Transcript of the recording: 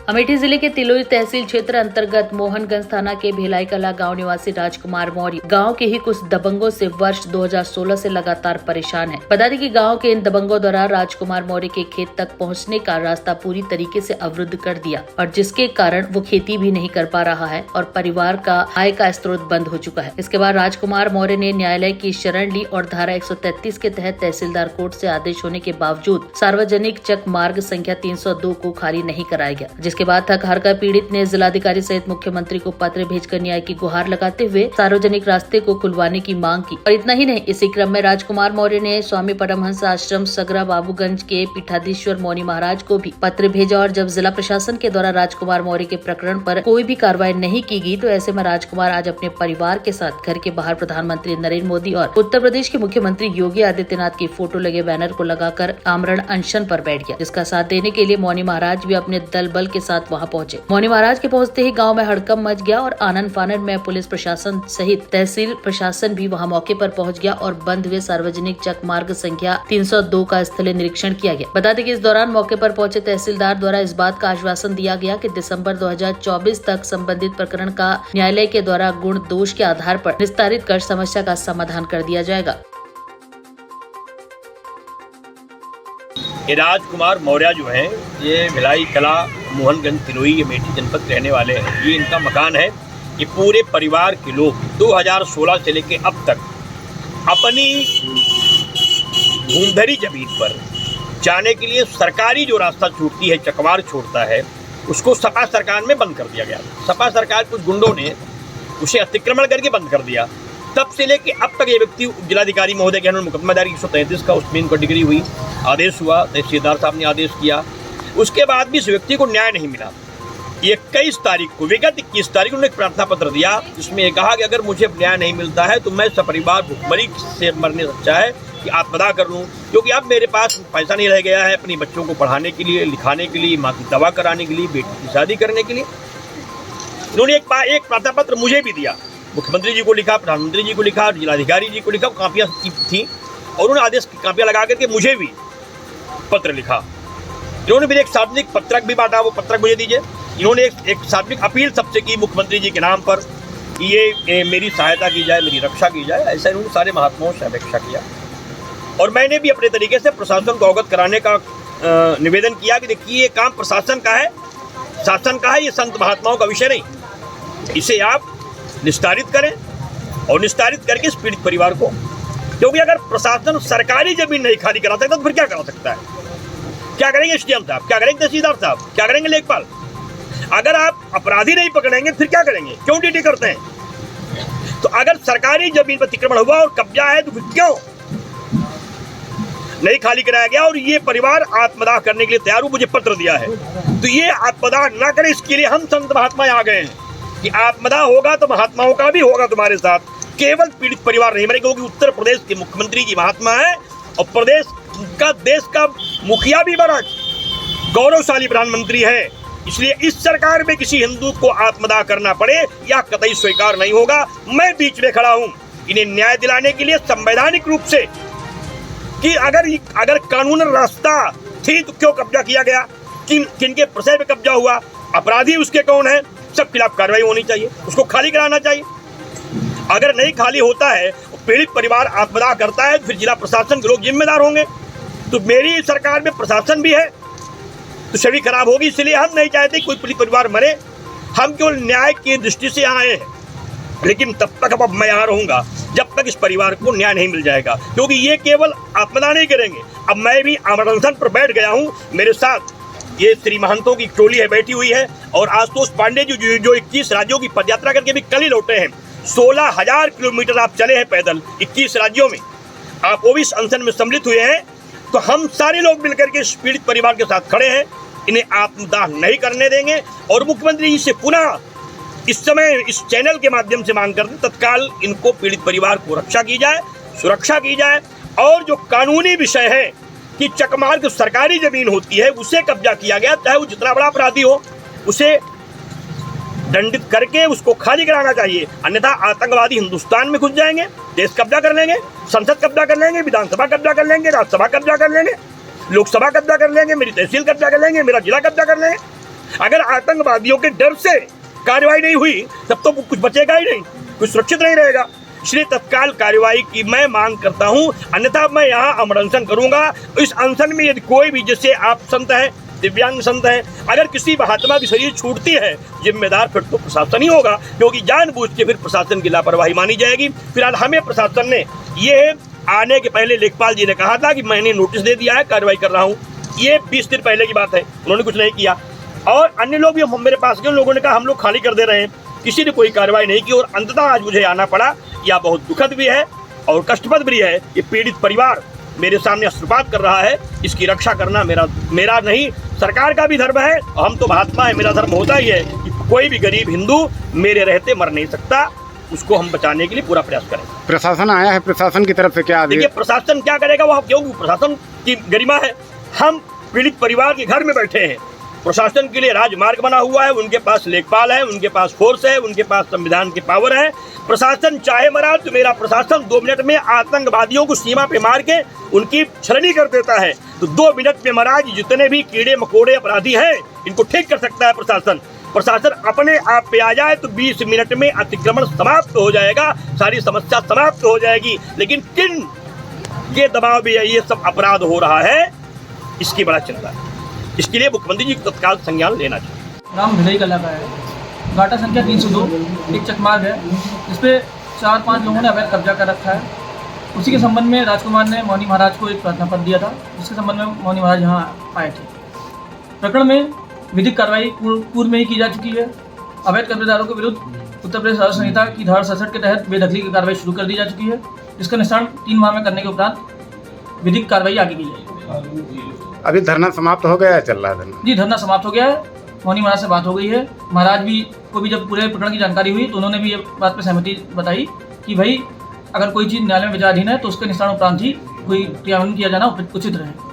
अमेठी जिले के तिलोई तहसील क्षेत्र अंतर्गत मोहनगंज थाना के भिलाई कला गांव निवासी राजकुमार मौर्य गांव के ही कुछ दबंगों से वर्ष 2016 से लगातार परेशान है। बता दें कि गांव के इन दबंगों द्वारा राजकुमार मौर्य के खेत तक पहुंचने का रास्ता पूरी तरीके से अवरुद्ध कर दिया और जिसके कारण वो खेती भी नहीं कर पा रहा है और परिवार का आय का स्रोत बंद हो चुका है। इसके बाद राजकुमार मौर्य ने न्यायालय की शरण ली और धारा 133 के तहत तहसीलदार कोर्ट से आदेश होने के बावजूद सार्वजनिक चक मार्ग संख्या 302 को खाली नहीं कराया गया, जिसके बाद थक हार कर पीड़ित ने जिलाधिकारी सहित मुख्यमंत्री को पत्र भेजकर न्याय की गुहार लगाते हुए सार्वजनिक रास्ते को खुलवाने की मांग की। और इतना ही नहीं, इसी क्रम में राजकुमार मौर्य ने स्वामी परमहंस आश्रम सगरा बाबूगंज के पीठाधीश्वर मौनी महाराज को भी पत्र भेजा और जब जिला प्रशासन के द्वारा राजकुमार मौर्य के प्रकरण पर कोई भी कार्रवाई नहीं की गई तो ऐसे में राजकुमार आज अपने परिवार के साथ घर के बाहर प्रधानमंत्री नरेंद्र मोदी और उत्तर प्रदेश के मुख्यमंत्री योगी आदित्यनाथ की फोटो लगे बैनर को लगाकर आमरण अनशन पर बैठ गया, जिसका साथ देने के लिए मौनी महाराज भी अपने दल बल के साथ वहां पहुंचे। मौनी महाराज के पहुंचते ही गांव में हड़कंप मच गया और आनन फानन में पुलिस प्रशासन सहित तहसील प्रशासन भी वहां मौके पर पहुंच गया और बंद हुए सार्वजनिक चक मार्ग संख्या 302 का स्थलीय निरीक्षण किया गया। बता दें कि इस दौरान मौके पर पहुंचे तहसीलदार द्वारा इस बात का आश्वासन दिया गया कि दिसंबर 2024 तक संबंधित प्रकरण का न्यायालय के द्वारा गुण दोष के आधार पर निस्तारित कर समस्या का समाधान कर दिया जाएगा। ये राजकुमार मौर्य जो हैं, ये भिलाई कला मोहनगंज तिलोई अमेठी जनपद के रहने वाले हैं। ये इनका मकान है। ये पूरे परिवार के लोग 2016 से लेके अब तक अपनी भूमधरी जमीन पर जाने के लिए सरकारी जो रास्ता छूटती है, चकवार छोड़ता है, उसको सपा सरकार में बंद कर दिया गया। सपा सरकार कुछ गुंडों ने उसे अतिक्रमण करके बंद कर दिया। तब से लेके अब तक ये व्यक्ति जिलाधिकारी महोदय के मुकदमा दायर 133 का उसमें इनको डिग्री हुई, आदेश हुआ, तहसीलदार साहब ने आदेश किया। उसके बाद भी इस व्यक्ति को न्याय नहीं मिला। 21 तारीख को, विगत 21 तारीख को उन्होंने एक प्रार्थना पत्र दिया, जिसमें ये कहा कि अगर मुझे न्याय नहीं मिलता है तो मैं सपरिवार भुखमरी से मरने से अच्छा है कि आत्मदाह कर लूँ, क्योंकि अब मेरे पास पैसा नहीं रह गया है अपनी बच्चों को पढ़ाने के लिए, लिखाने के लिए, माँ की दवा कराने के लिए, बेटी की शादी करने के लिए। उन्होंने एक प्रार्थना पत्र मुझे भी दिया, मुख्यमंत्री जी को लिखा, प्रधानमंत्री जी को लिखा, जिलाधिकारी जी को लिखा, कापियाँ थी और उन्होंने आदेश की कापियाँ लगा करके मुझे भी पत्र लिखा। इन्होंने भी एक सार्वजनिक पत्रक भी बांटा, वो पत्रक मुझे दीजिए। इन्होंने एक सार्वजनिक अपील सबसे की मुख्यमंत्री जी के नाम पर कि ये मेरी सहायता की जाए, मेरी रक्षा की जाए, ऐसा इन्होंने सारे महात्माओं से अपेक्षा किया। और मैंने भी अपने तरीके से प्रशासन को अवगत कराने का निवेदन किया कि देखिए ये काम प्रशासन का है, शासन का है, ये संत महात्माओं का विषय नहीं। इसे आप निस्तारित करें और निस्तारित करके इस पीड़ित परिवार को, क्योंकि अगर प्रशासन सरकारी जमीन नहीं खाली करा सकता तो फिर क्या करा सकता है? क्या करेंगे एसडीएम साहब, क्या करेंगे तहसीलदार साहब, क्या करेंगे लेखपाल? अगर आप अपराधी नहीं पकड़ेंगे फिर क्या करेंगे? क्यों ड्यूटी करते हैं? तो अगर सरकारी जमीन पर अतिक्रमण हुआ और कब्जा है तो फिर क्यों नहीं खाली कराया गया? और ये परिवार आत्मदाह करने के लिए तैयार हो, मुझे पत्र दिया है। तो ये आत्मदाह ना करे, इसके लिए हम संत महात्मा आ गए हैं कि आत्मदाह होगा तो महात्माओं का भी होगा तुम्हारे साथ। केवल पीड़ित परिवार नहीं मरेगा, क्योंकि उत्तर प्रदेश के मुख्यमंत्री जी महात्मा है और प्रदेश का, देश का मुखिया भी बड़ा गौरवशाली प्रधानमंत्री है। इसलिए इस सरकार में किसी हिंदू को आत्मदाह करना पड़े यह कतई स्वीकार नहीं होगा। मैं बीच में खड़ा हूं इन्हें न्याय दिलाने के लिए संवैधानिक रूप से कि अगर कानून रास्ता थी तो क्यों कब्जा किया गया, किनके प्रशय पे कब्जा हुआ, अपराधी उसके कौन है, सब खिलाफ कार्रवाई होनी चाहिए, उसको खाली कराना चाहिए। अगर नहीं खाली होता है, पीड़ित परिवार आत्मदाह करता है, फिर जिला प्रशासन के लोग जिम्मेदार होंगे। तो मेरी सरकार में प्रशासन भी है तो छवि खराब होगी। इसलिए हम नहीं चाहते कोई पीड़ित परिवार मरे। हम केवल न्याय की दृष्टि से आए हैं, लेकिन तब तक अब मैं यहाँ रहूँगा जब तक इस परिवार को न्याय नहीं मिल जाएगा, क्योंकि ये केवल आत्मदाह नहीं करेंगे। अब मैं भी आमरण अनशन पर बैठ गया हूँ, मेरे साथ ये श्री महंतों की टोली है, बैठी हुई है, और आशुतोष पांडे जी जो 21 राज्यों की पदयात्रा करके भी कल ही लौटे हैं। 16,000 किलोमीटर आप चले हैं पैदल 21 राज्यों में, आप वो भी इस अनशन में सम्मिलित हुए हैं। तो हम सारे लोग मिलकर के इस पीड़ित परिवार के साथ खड़े हैं, इन्हें आत्मदाह नहीं करने देंगे। और मुख्यमंत्री जी से पुनः इस समय इस चैनल के माध्यम से मांग करते तत्काल इनको पीड़ित परिवार को रक्षा की जाए, सुरक्षा की जाए। और जो कानूनी विषय है कि चकमार्ग सरकारी जमीन होती है, उसे कब्जा किया गया, चाहे वो जितना बड़ा अपराधी हो, उसे दंडित करके उसको खाली कराना चाहिए। अन्यथा आतंकवादी हिंदुस्तान में घुस जाएंगे, देश कब्जा कर लेंगे, संसद कब्जा कर लेंगे, विधानसभा कब्जा कर लेंगे, राज्यसभा कब्जा कर लेंगे, लोकसभा कब्जा कर लेंगे, मेरी तहसील कब्जा कर लेंगे, मेरा जिला कब्जा कर लेंगे। अगर आतंकवादियों के डर से कार्रवाई नहीं हुई तब तो कुछ बचेगा ही नहीं, कुछ सुरक्षित नहीं रहेगा। इसलिए तत्काल कार्रवाई की मैं मांग करता हूं, अन्यथा मैं यहाँ अमर अनशन करूंगा। इस अनशन में यदि कोई भी, जैसे आप संत हैं, दिव्यांग संत हैं, अगर किसी महात्मा की शरीर छूटती है, जिम्मेदार फिर तो प्रशासन ही होगा, क्योंकि जानबूझ के फिर प्रशासन की लापरवाही मानी जाएगी। फिलहाल हमें प्रशासन ने ये आने के पहले लेखपाल जी ने कहा था कि मैंने नोटिस दे दिया है, कार्रवाई कर रहा हूँ। ये 20 दिन पहले की बात है, उन्होंने कुछ नहीं किया। और अन्य लोग भी मेरे पास गए, उन लोगों ने कहा हम लोग खाली कर दे रहे हैं, किसी ने कोई कार्रवाई नहीं की। और अंततः आज मुझे आना पड़ा, यह बहुत दुखद भी है और कष्टप्रद भी है। ये पीड़ित परिवार मेरे सामने अश्रुपात कर रहा है, इसकी रक्षा करना मेरा नहीं, सरकार का भी धर्म है। हम तो महात्मा है, मेरा धर्म होता ही है कि कोई भी गरीब हिंदू मेरे रहते मर नहीं सकता, उसको हम बचाने के लिए पूरा प्रयास करें। प्रशासन आया है, प्रशासन की तरफ से क्या आदेश? देखिए प्रशासन क्या करेगा, वो क्योंकि प्रशासन की गरिमा है। हम पीड़ित परिवार के घर में बैठे हैं, प्रशासन के लिए राजमार्ग बना हुआ है, उनके पास लेखपाल है, उनके पास फोर्स है, उनके पास संविधान की पावर है। प्रशासन चाहे मरा तो मेरा प्रशासन 2 मिनट में आतंकवादियों को सीमा पे मार के उनकी छलनी कर देता है। तो 2 मिनट में महाराज जितने भी कीड़े मकोड़े अपराधी हैं, इनको ठीक कर सकता है प्रशासन। प्रशासन अपने आप पे आ जाए तो 20 मिनट में अतिक्रमण समाप्त हो जाएगा, सारी समस्या समाप्त हो जाएगी। लेकिन किन के दबाव में ये सब अपराध हो रहा है, इसकी बड़ा चिंता है। इसके लिए मुख्यमंत्री जी को तत्काल संज्ञान लेना चाहिए। नाम भिलाई कला का है, घाटा संख्या 302, एक चकमार्ग है, जिस पे 4-5 लोगों ने अवैध कब्जा कर रखा है। उसी के संबंध में राजकुमार ने मौनी महाराज को एक प्रार्थना पत्र दिया था, जिसके संबंध में मौनी महाराज यहाँ आए थे। प्रकरण में विधिक कार्रवाई पूर्व में ही की जा चुकी है। अवैध कब्जेदारों के विरुद्ध उत्तर प्रदेश आदर्श संहिता की धारा 67 के तहत बेदखली की कार्रवाई शुरू कर दी जा चुकी है, जिसका निस्तारण 3 माह में करने के उपरांत विधिक कार्रवाई आगे की जाएगी। अभी धरना समाप्त हो गया है, चल रहा है धरना? जी, धरना समाप्त हो गया है। मौनी महाराज से बात हो गई है। महाराज भी को भी जब पूरे प्रकरण की जानकारी हुई तो उन्होंने भी ये बात पर सहमति बताई कि भाई अगर कोई चीज़ न्यायालय में विचाराधीन है तो उसके निस्तारण उपरांत ही कोई क्रियान्वयन किया जाना उचित रहे।